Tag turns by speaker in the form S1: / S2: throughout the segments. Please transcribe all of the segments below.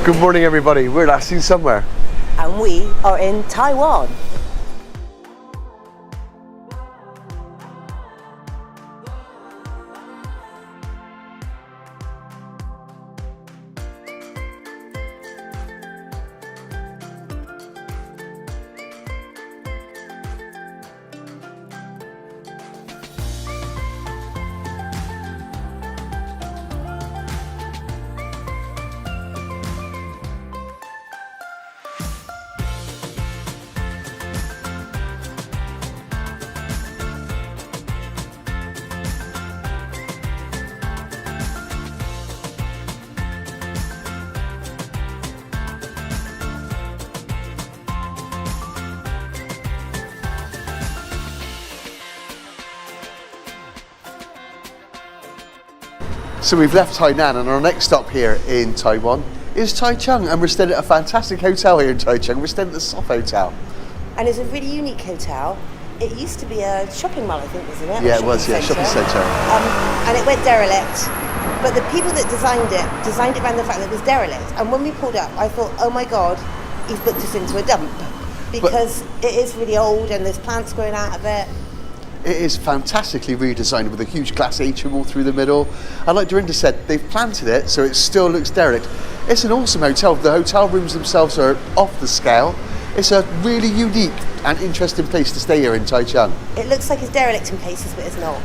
S1: Good morning everybody, we're last seen somewhere.
S2: And we are in Taiwan.
S1: So we've left Tainan and our next stop here in Taiwan is Taichung, and we're staying at a fantastic hotel here in Taichung. We're staying at the SOF Hotel.
S2: And it's a really unique hotel. It used to be a shopping mall, I think, wasn't it?
S1: Yeah, it was, yeah, shopping centre.
S2: And it went derelict. But the people that designed it around the fact that it was derelict. And when we pulled up, I thought, oh my God, he's booked us into a dump. Because it is really old and there's plants growing out of it.
S1: It is fantastically redesigned with a huge glass atrium all through the middle. And like Dorinda said, they've planted it so it still looks derelict. It's an awesome hotel. The hotel rooms themselves are off the scale. It's a really unique and interesting place to stay here in Taichung.
S2: It looks like it's derelict in places, but it's not.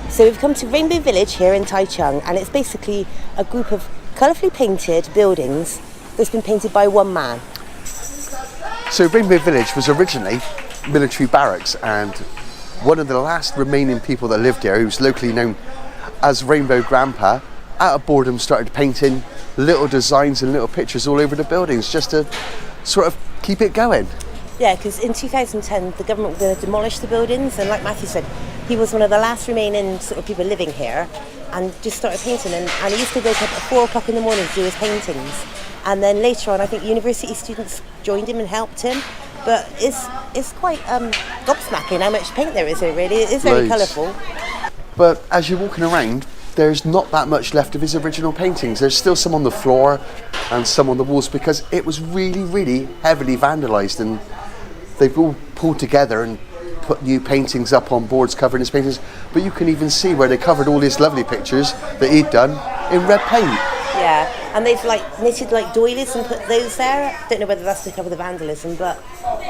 S2: So we've come to Rainbow Village here in Taichung, and it's basically a group of colourfully painted buildings that's been painted by one man.
S1: So Rainbow Village was originally military barracks, and one of the last remaining people that lived here, who's locally known as Rainbow Grandpa, out of boredom started painting little designs and little pictures all over the buildings just to sort of keep it going.
S2: Yeah, because in 2010 the government were going to demolish the buildings, and like Matthew said, he was one of the last remaining sort of people living here and just started painting, and he used to wake up at 4 o'clock in the morning to do his paintings, and then later on I think university students joined him and helped him. But it's quite gobsmacking how much paint there is here, really. It is very colourful.
S1: But as you're walking around, there's not that much left of his original paintings. There's still some on the floor and some on the walls because it was really, really heavily vandalised, and they've all pulled together and put new paintings up on boards covering his paintings. But you can even see where they covered all his lovely pictures that he'd done in red paint.
S2: Yeah, and they've knitted doilies and put those there. Don't know whether that's to cover the vandalism, but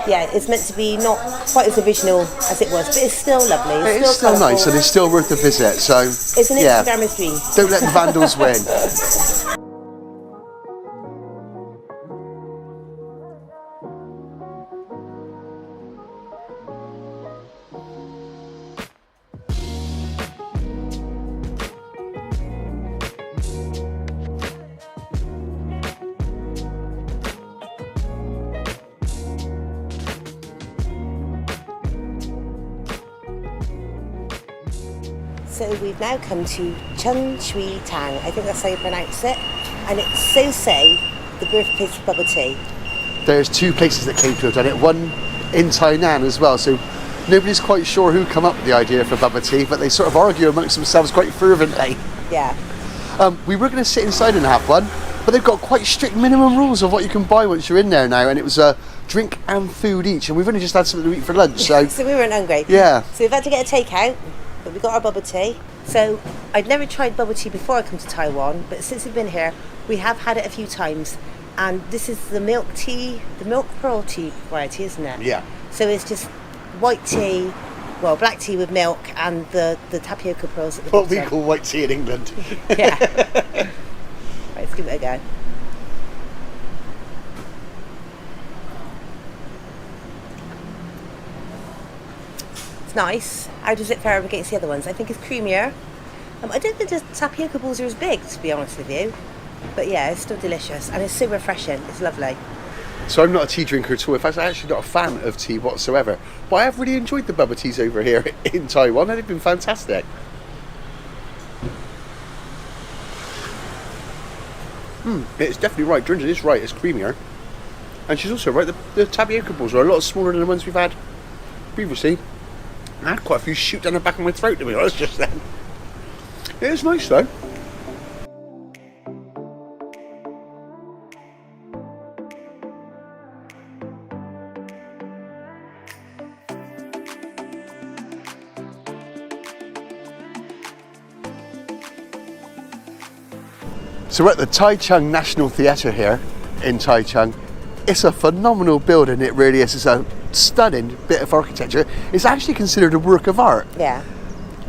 S2: yeah, it's meant to be not quite as original as it was, but it's still lovely.
S1: It's still nice, and it's still worth a visit. So
S2: it's an Instagrammer's dream.
S1: Don't let the vandals win.
S2: So we've now come to Chun Shui Tang, I think that's how you pronounce it, and it's so-say the birthplace of bubble tea.
S1: There's two places that claim to have done it, one in Tainan as well, so nobody's quite sure who come up with the idea for bubble tea, but they sort of argue amongst themselves quite fervently.
S2: Yeah.
S1: We were going to sit inside and have one, but they've got quite strict minimum rules of what you can buy once you're in there now, and it was a drink and food each, and we've only just had something to eat for lunch, so...
S2: So we weren't hungry.
S1: Yeah.
S2: So we've had to get a takeout. But we got our bubble tea. So I'd never tried bubble tea before I come to Taiwan, but since we've been here, we have had it a few times. And this is the milk tea, the milk pearl tea variety, isn't it?
S1: Yeah.
S2: So it's just white tea, well, black tea with milk and the tapioca pearls at the bottom.
S1: What we call white tea in England.
S2: Yeah. Right, let's give it a go. Nice. How does it fare against the other ones? I think it's creamier. I don't think the tapioca balls are as big, to be honest with you. But yeah, it's still delicious and it's so refreshing. It's lovely.
S1: So I'm not a tea drinker at all. In fact, I'm actually not a fan of tea whatsoever. But I have really enjoyed the bubba teas over here in Taiwan, and they've been fantastic. It's definitely right. Ginger is right. It's creamier. And she's also right. The tapioca balls are a lot smaller than the ones we've had previously. I had quite a few shoot down the back of my throat, to be honest, just then. It is nice, though. So we're at the Taichung National Theatre here in Taichung. It's a phenomenal building, it really is. It's a stunning bit of architecture. It's actually considered a work of art.
S2: Yeah.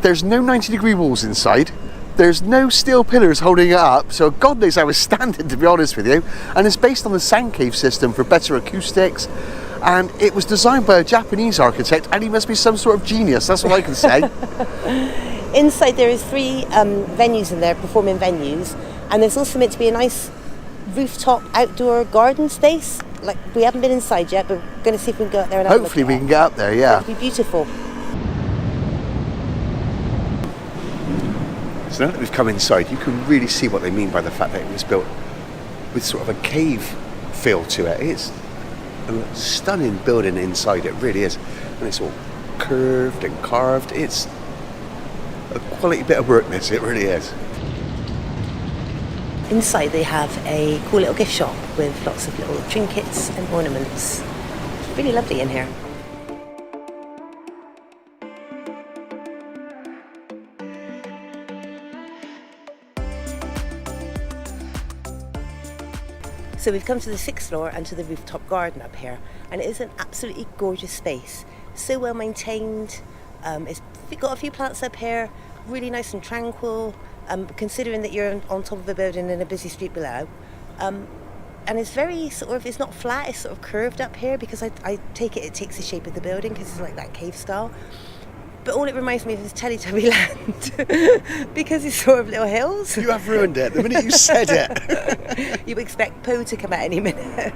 S1: There's no 90-degree walls inside. There's no steel pillars holding it up, so God knows how it's standing, to be honest with you. And it's based on the sand cave system for better acoustics. And it was designed by a Japanese architect, and he must be some sort of genius, that's all I can say.
S2: Inside there is 3 venues in there, performing venues. And there's also meant to be a nice rooftop outdoor garden space. Like, we haven't been inside yet, but we're going to see if we can go out there and have a look
S1: Hopefully
S2: at
S1: we
S2: it.
S1: can get up there, yeah.
S2: It'll be beautiful.
S1: So now that we've come inside, you can really see what they mean by the fact that it was built with sort of a cave feel to it. It's a stunning building inside, it really is. And it's all curved and carved. It's a quality bit of work, this, it really is.
S2: Inside they have a cool little gift shop with lots of little trinkets and ornaments. It's really lovely in here. So we've come to the 6th floor and to the rooftop garden up here, and it is an absolutely gorgeous space. So well maintained. It's got a few plants up here, really nice and tranquil. Considering that you're on top of a building in a busy street below. And it's very sort of, it's not flat, it's sort of curved up here because I take it takes the shape of the building because it's like that cave style. But all it reminds me of is Teletubby Land because it's sort of little hills.
S1: You have ruined it the minute you said it.
S2: You expect Poe to come out any minute.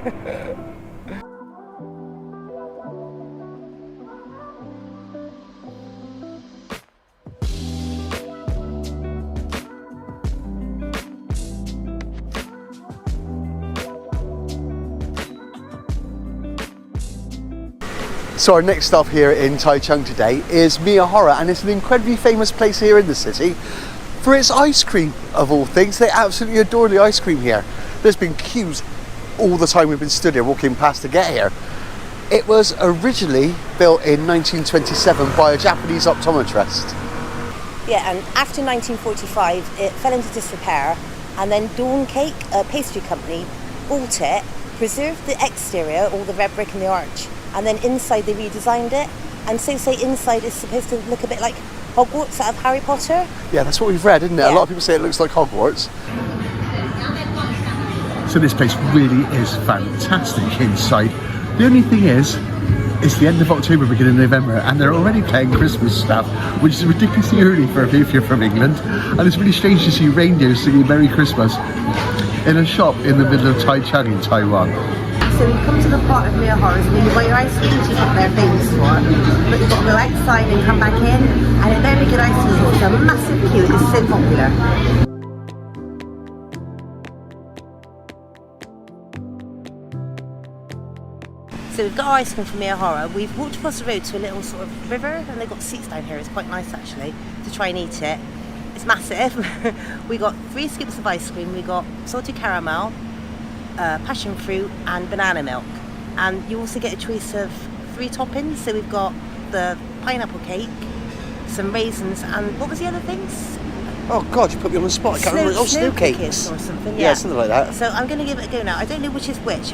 S1: So our next stop here in Taichung today is Miyahara, and it's an incredibly famous place here in the city for its ice cream, of all things. They absolutely adore the ice cream here. There's been queues all the time we've been stood here walking past to get here. It was originally built in 1927 by a Japanese optometrist.
S2: Yeah, and after 1945 it fell into disrepair, and then Dawn Cake, a pastry company, bought it, preserved the exterior, all the red brick and the arch, and then inside they redesigned it, and so say inside is supposed to look a bit like Hogwarts out of Harry Potter.
S1: Yeah, that's what we've read, isn't it?
S2: Yeah.
S1: A lot of people say it looks like Hogwarts. So this place really is fantastic inside. The only thing is, it's the end of October, beginning of November, and they're already playing Christmas stuff, which is ridiculously early for if you're from England. And it's really strange to see reindeers singing Merry Christmas in a shop in the middle of Taichung in Taiwan.
S2: So you come to the part of Miyahara's and you've got your ice cream, which is what they're famous for, but you've got to go outside and come back in, and it's very good ice cream. It's a massive queue, it's so popular. So we've got our ice cream from Miyahara. We've walked across the road to a little sort of river, and they've got seats down here. It's quite nice actually to try and eat it. It's massive. We got 3 scoops of ice cream. We got salted caramel, passion fruit and banana milk, and you also get a choice of 3 toppings. So we've got the pineapple cake, some raisins, and what was the other things?
S1: Oh God, you put me on the spot. I can't remember. Oh, snow cakes
S2: or something.
S1: Yeah, something like that.
S2: So I'm going to give it a go now. I don't know which is which.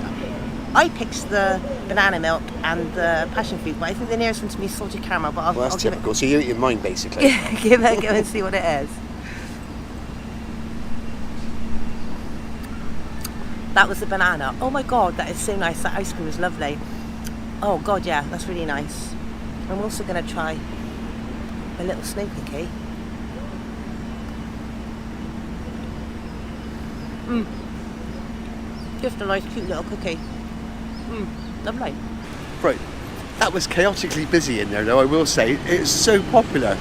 S2: I picked the banana milk and the passion fruit, but I think the nearest one to me is salted caramel. But
S1: Well, that's
S2: I'll give
S1: typical. So you eat your mind, basically.
S2: it, give it a go and see what it is. That was the banana. Oh my God, that is so nice. That ice cream is lovely. Oh God, yeah, that's really nice. I'm also going to try a little snow cookie. Just a nice, cute little cookie. Lovely.
S1: Right, that was chaotically busy in there though, I will say. It's so popular.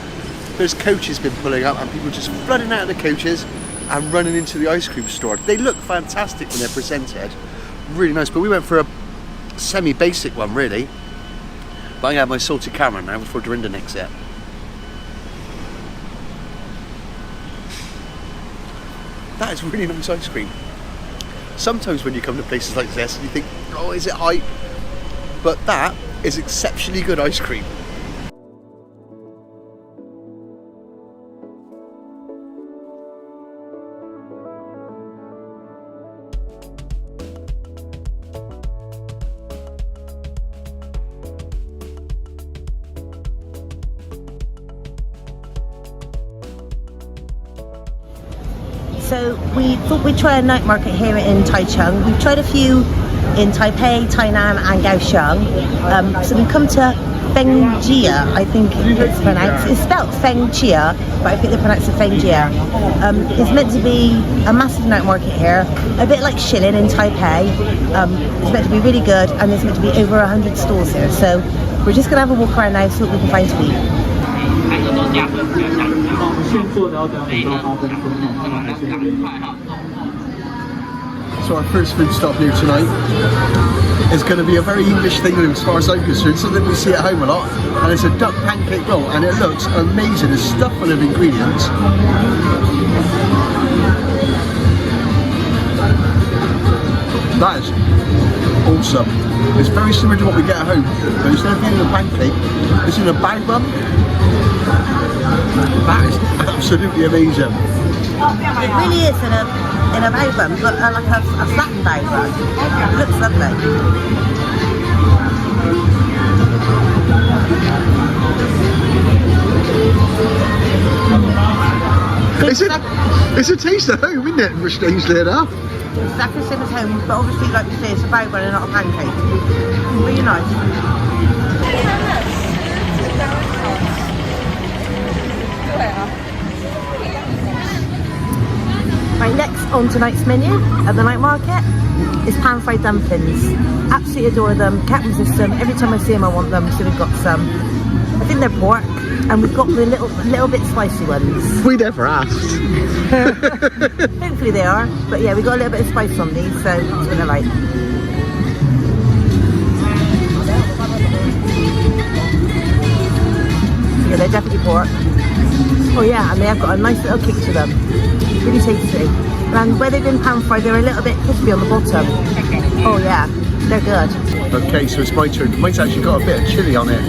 S1: There's coaches been pulling up and people just flooding out of the coaches and running into the ice cream store. They look fantastic when they're presented. Really nice, but we went for a semi-basic one really. But I'm gonna have my salted caramel now before Dorinda nicks it. That is really nice ice cream. Sometimes when you come to places like this, you think, oh, is it hype? But that is exceptionally good ice cream.
S2: So we thought we'd try a night market here in Taichung. We've tried a few in Taipei, Tainan and Kaohsiung. So we've come to Feng Chia, I think it's pronounced. It's spelled Feng Chia, but I think they pronounce it Feng Chia. It's meant to be a massive night market here, a bit like Shillin in Taipei. It's meant to be really good and there's meant to be over 100 stalls here. So we're just going to have a walk around now, see what we can find to eat.
S1: So our first food stop here tonight is going to be a very English thing as far as I'm concerned, something we see at home a lot, and it's a duck pancake roll and it looks amazing. It's stuffed full of ingredients. That is awesome. It's very similar to what we get at home, but instead of being in a pancake, it's in a bag bun. That is absolutely amazing.
S2: It really is in a bag bun, but like a flattened bag bun. It looks lovely.
S1: It's a taste of home, isn't it, strangely enough?
S2: Exactly the same as home, but obviously, like you say, it's a bag bun and not a pancake. Really nice. Right, next on tonight's menu at the night market is pan-fried dumplings. Absolutely adore them, can't resist them. Every time I see them I want them, so we've got some. I think they're pork, and we've got the little bit spicy ones.
S1: We never asked.
S2: Hopefully they are, but yeah, we got a little bit of spice on these, so that's what I like. Yeah, they're definitely pork. Oh yeah, and they have got a nice little kick to them. Really tasty. And where they've been pan-fried, they're a little bit crispy on the bottom. Oh yeah, they're good.
S1: Okay, so it's my turn. Mine's actually got a bit of chilli on it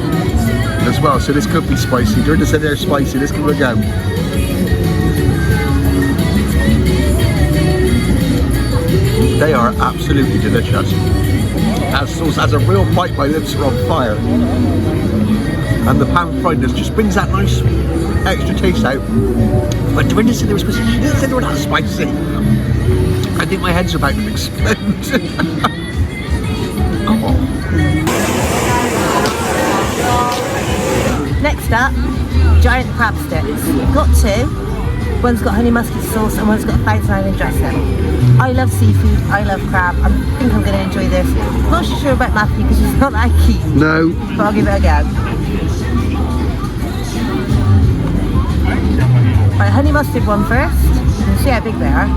S1: as well, so this could be spicy. Dorinda said they're spicy, let's give it a go. They are absolutely delicious. As a real bite, my lips are on fire. And the pan-friedness just brings that nice extra taste out. But Dorinda said they were spicy. She didn't say they were that spicy. I think my head's about to explode. Oh.
S2: Next up, giant crab sticks. We've got two. One's got honey mustard sauce and one's got Thousand Island dressing. I love seafood, I love crab. I think I'm going to enjoy this. Not sure about Matthew because he's not that keen.
S1: No.
S2: But I'll give it a go. Right, honey mustard one first. You can see how big they are.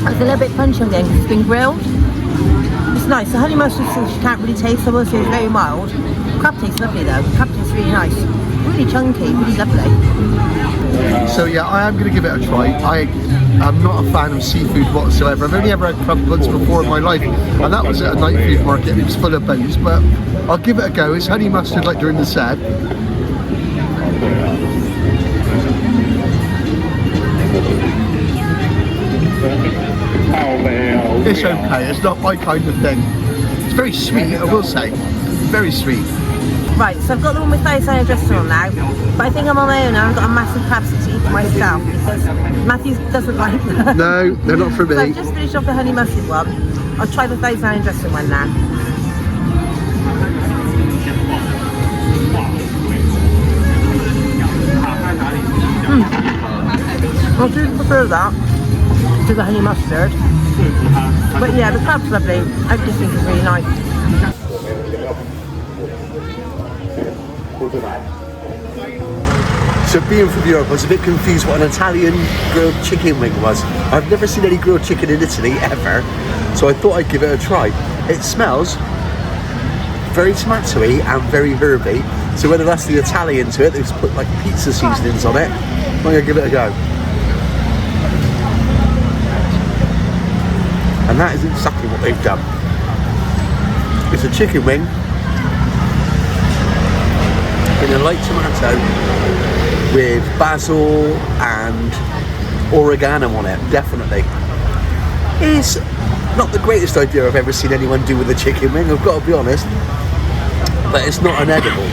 S2: It's a little bit punchy on the end because it's been grilled. It's nice. The honey mustard sauce you can't really taste. I will say it's very mild. Crab tastes lovely though. Crab tastes really nice. Really chunky, really lovely.
S1: So yeah, I am going to give it a try. I am not a fan of seafood whatsoever. I've only ever had crab buns before in my life, and that was at a night food market. It was full of bones, but I'll give it a go. It's honey mustard like Dorinda said. It's okay, it's not my kind of thing. It's very sweet, I will say. Very sweet.
S2: Right, so I've got the one with Thousand Island dressing on now, but I think I'm on my own now. I've got a massive crab stick to eat for myself because Matthew doesn't like them.
S1: No, they're not for me.
S2: So I've just finished off the honey mustard one. I'll try the Thousand Island dressing one now. I do prefer that to the honey mustard. But yeah, the crab's lovely. I just think it's really nice.
S1: So being from Europe, I was a bit confused what an Italian grilled chicken wing was. I've never seen any grilled chicken in Italy, ever. So I thought I'd give it a try. It smells very tomatoey and very herby. So whether that's the Italian to it, they've put like pizza seasonings on it, I'm gonna give it a go. And that is exactly what they've done. It's a chicken wing in a light tomato with basil and oregano on it, definitely. It's not the greatest idea I've ever seen anyone do with a chicken wing, I've got to be honest, but it's not inedible.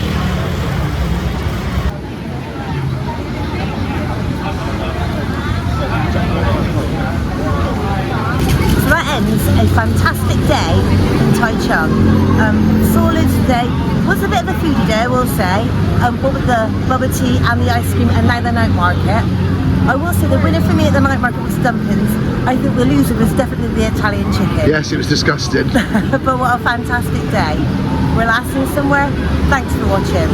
S2: So that ends a fantastic day in Taichung. Solid day. Was a bit of a foodie day, I will say. What with the bubba tea and the ice cream and now the night market. I will say the winner for me at the night market was dumplings. I think the loser was definitely the Italian chicken.
S1: Yes, it was disgusting.
S2: But what a fantastic day. We're lasting somewhere. Thanks for watching.